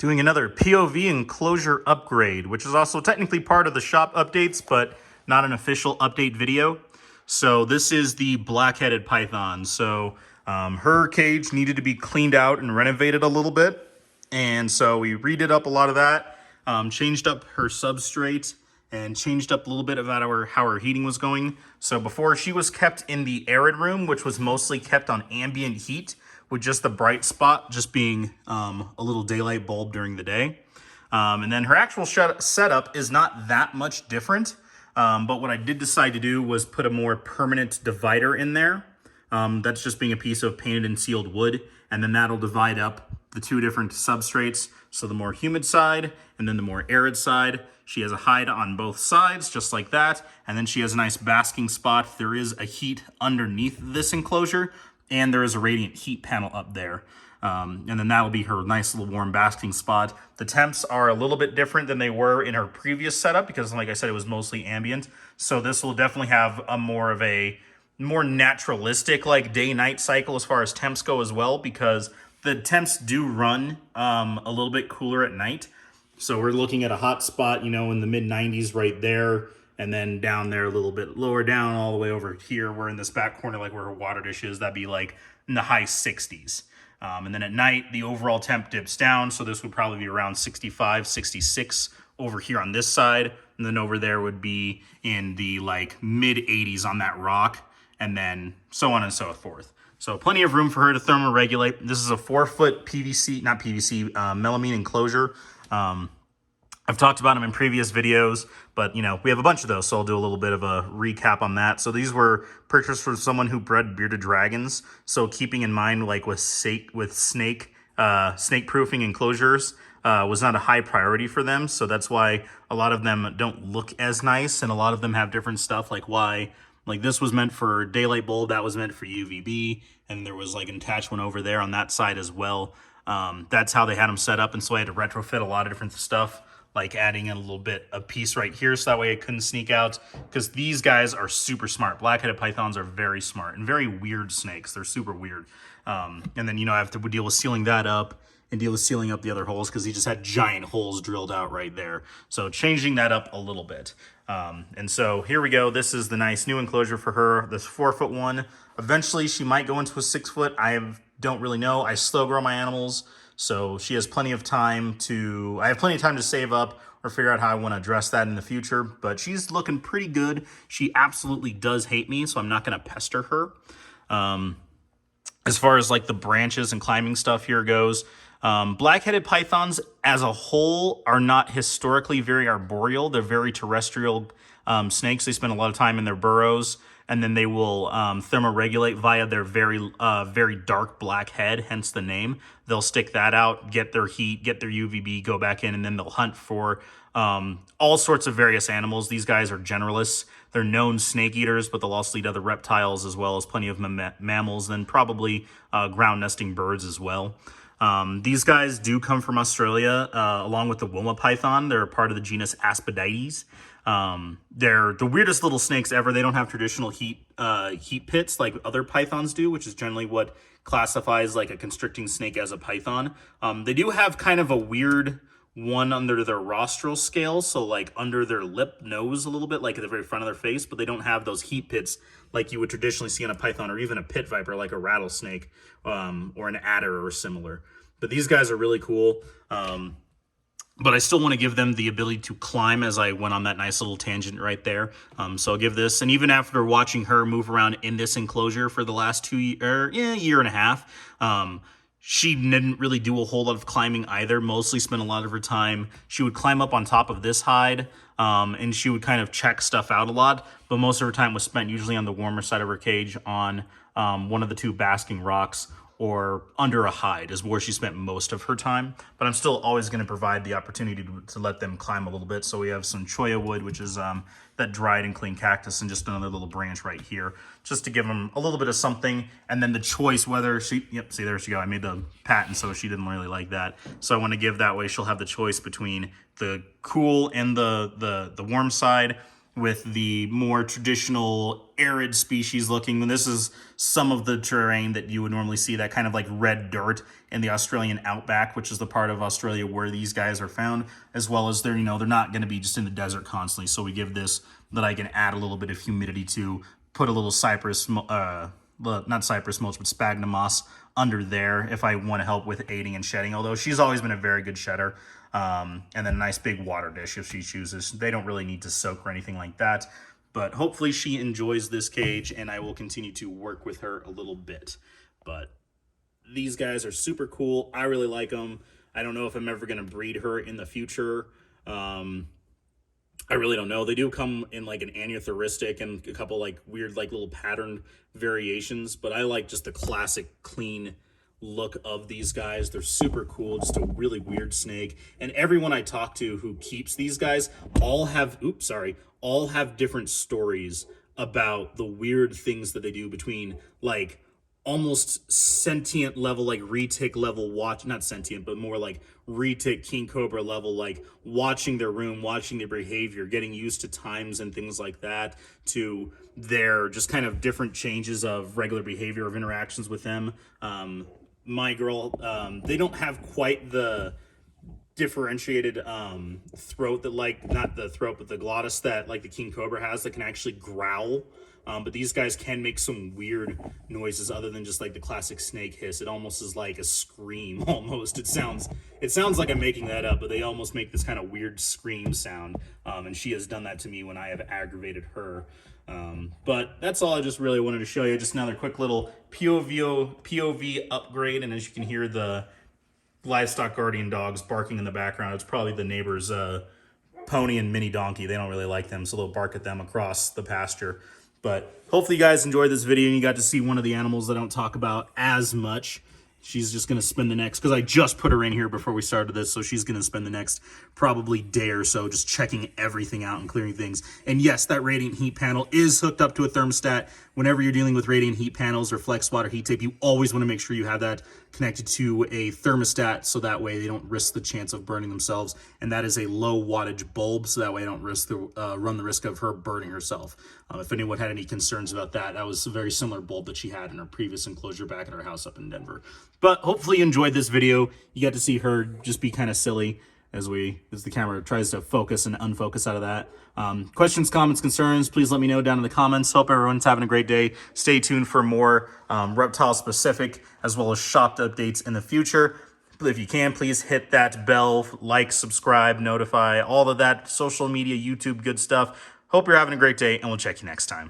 Doing another POV enclosure upgrade, which is also technically part of the shop updates, but not an official update video. So this is the black-headed python. So her cage needed to be cleaned out and renovated a little bit. And so we redid up a lot of that, changed up her substrate, and changed up a little bit about how her heating was going. So before, she was kept in the arid room, which was mostly kept on ambient heat, with just the bright spot just being a little daylight bulb during the day. And then her actual setup is not that much different. But what I did decide to do was put a more permanent divider in there. That's just being a piece of painted and sealed wood. And then that'll divide up the two different substrates. So the more humid side and then the more arid side. She has a hide on both sides, just like that. And then she has a nice basking spot. There is a heat underneath this enclosure, and there is a radiant heat panel up there. And then that'll be her nice little warm basking spot. The temps are a little bit different than they were in her previous setup because, like I said, it was mostly ambient. So this will definitely have a more naturalistic like day-night cycle as far as temps go as well, because the temps do run a little bit cooler at night. So we're looking at a hot spot, you know, in the mid-90s right there. And then down there a little bit lower down all the way over here. We're in this back corner, like where her water dish is. That'd be like in the high 60s. And then at night, the overall temp dips down. So this would probably be around 65, 66 over here on this side. And then over there would be in the like mid 80s on that rock. And then so on and so forth. So plenty of room for her to thermoregulate. This is a 4-foot melamine enclosure. I've talked about them in previous videos, but you know, we have a bunch of those, so I'll do a little bit of a recap on that. So these were purchased from someone who bred bearded dragons. So keeping in mind, like with snake proofing enclosures was not a high priority for them. So that's why a lot of them don't look as nice, and a lot of them have different stuff, like this was meant for daylight bulb, that was meant for UVB, and there was like an attachment over there on that side as well. That's how they had them set up, and so I had to retrofit a lot of different stuff, like adding in a piece right here so that way it couldn't sneak out, because these guys are super smart. Black-headed pythons are very smart and very weird snakes. They're super weird. And then, you know, I have to deal with sealing that up and deal with sealing up the other holes because he just had giant holes drilled out right there. So changing that up a little bit. And so here we go. This is the nice new enclosure for her, this 4-foot one. Eventually she might go into a 6-foot. Don't really know. I slow grow my animals. So she has plenty of time I have plenty of time to save up or figure out how I want to address that in the future. But she's looking pretty good. She absolutely does hate me, so I'm not going to pester her. As far as like the branches and climbing stuff here goes, black-headed pythons as a whole are not historically very arboreal. They're very terrestrial snakes. They spend a lot of time in their burrows, and then they will thermoregulate via their very dark black head, hence the name. They'll stick that out, get their heat, get their UVB, go back in, and then they'll hunt for all sorts of various animals. These guys are generalists. They're known snake eaters, but they'll also eat other reptiles as well as plenty of mammals, and probably ground nesting birds as well. These guys do come from Australia, along with the Woma python. They're part of the genus Aspidites. They're the weirdest little snakes ever. They don't have traditional heat pits like other pythons do, which is generally what classifies like a constricting snake as a python. They do have kind of a weird one under their rostral scale, so like under their nose a little bit, like at the very front of their face, but they don't have those heat pits like you would traditionally see on a python or even a pit viper like a rattlesnake or an adder or similar. But these guys are really cool. But I still want to give them the ability to climb, as I went on that nice little tangent right there. So I'll give this, and even after watching her move around in this enclosure for the last year and a half, she didn't really do a whole lot of climbing either. Mostly spent a lot of her time. She would climb up on top of this hide, and she would kind of check stuff out a lot. But most of her time was spent usually on the warmer side of her cage on one of the two basking rocks, or under a hide is where she spent most of her time. But I'm still always going to provide the opportunity to let them climb a little bit. So we have some cholla wood, which is that dried and clean cactus, and just another little branch right here, just to give them a little bit of something. And then the choice whether see, there she go. I made the patent, so she didn't really like that. So I want to give that way. She'll have the choice between the cool and the warm side. with the more traditional arid species looking. This is some of the terrain that you would normally see, that kind of like red dirt in the Australian outback, which is the part of Australia where these guys are found, as well as they're, they're not going to be just in the desert constantly. So we give this that I can add a little bit of humidity to, put a little cypress, not cypress mulch, but sphagnum moss under there if I want to help with aiding and shedding, although she's always been a very good shedder. And then a nice big water dish if she chooses. They don't really need to soak or anything like that, but hopefully she enjoys this cage, and I will continue to work with her a little bit. But these guys are super cool. I really like them. I don't know if I'm ever going to breed her in the future. I really don't know. They do come in like an aneuphoristic and a couple like weird like little patterned variations, but I like just the classic clean look of these guys. They're super cool, just a really weird snake. And everyone I talk to who keeps these guys all have all have different stories about the weird things that they do, between like almost sentient level, like retic level watch, not sentient, but more like retic king cobra level, like watching their room, watching their behavior, getting used to times and things like that, to their just kind of different changes of regular behavior of interactions with them. My girl, they don't have quite the differentiated throat that, like, not the throat, but the glottis that like the king cobra has, that can actually growl. But these guys can make some weird noises other than just like the classic snake hiss. It almost is like a scream almost. It sounds like I'm making that up, but they almost make this kind of weird scream sound. And she has done that to me when I have aggravated her. But that's all I just really wanted to show you. Just another quick little POV upgrade. And as you can hear the livestock guardian dogs barking in the background, it's probably the neighbor's pony and mini donkey. They don't really like them, so they'll bark at them across the pasture. But hopefully you guys enjoyed this video and you got to see one of the animals that I don't talk about as much. She's just going to spend the next, because I just put her in here before we started this, so she's going to spend the next probably day or so just checking everything out and clearing things. And yes, that radiant heat panel is hooked up to a thermostat. Whenever you're dealing with radiant heat panels or flex water heat tape, you always want to make sure you have that connected to a thermostat, so that way they don't risk the chance of burning themselves. And that is a low wattage bulb, so that way I don't run the risk of her burning herself. If anyone had any concerns about that, that was a very similar bulb that she had in her previous enclosure back at her house up in Denver. But hopefully you enjoyed this video. You got to see her just be kind of silly as the camera tries to focus and unfocus out of that. Questions, comments, concerns, please let me know down in the comments. Hope everyone's having a great day. Stay tuned for more reptile specific as well as shop updates in the future. If you can, please hit that bell, like, subscribe, notify, all of that social media, YouTube good stuff. Hope you're having a great day, and we'll check you next time.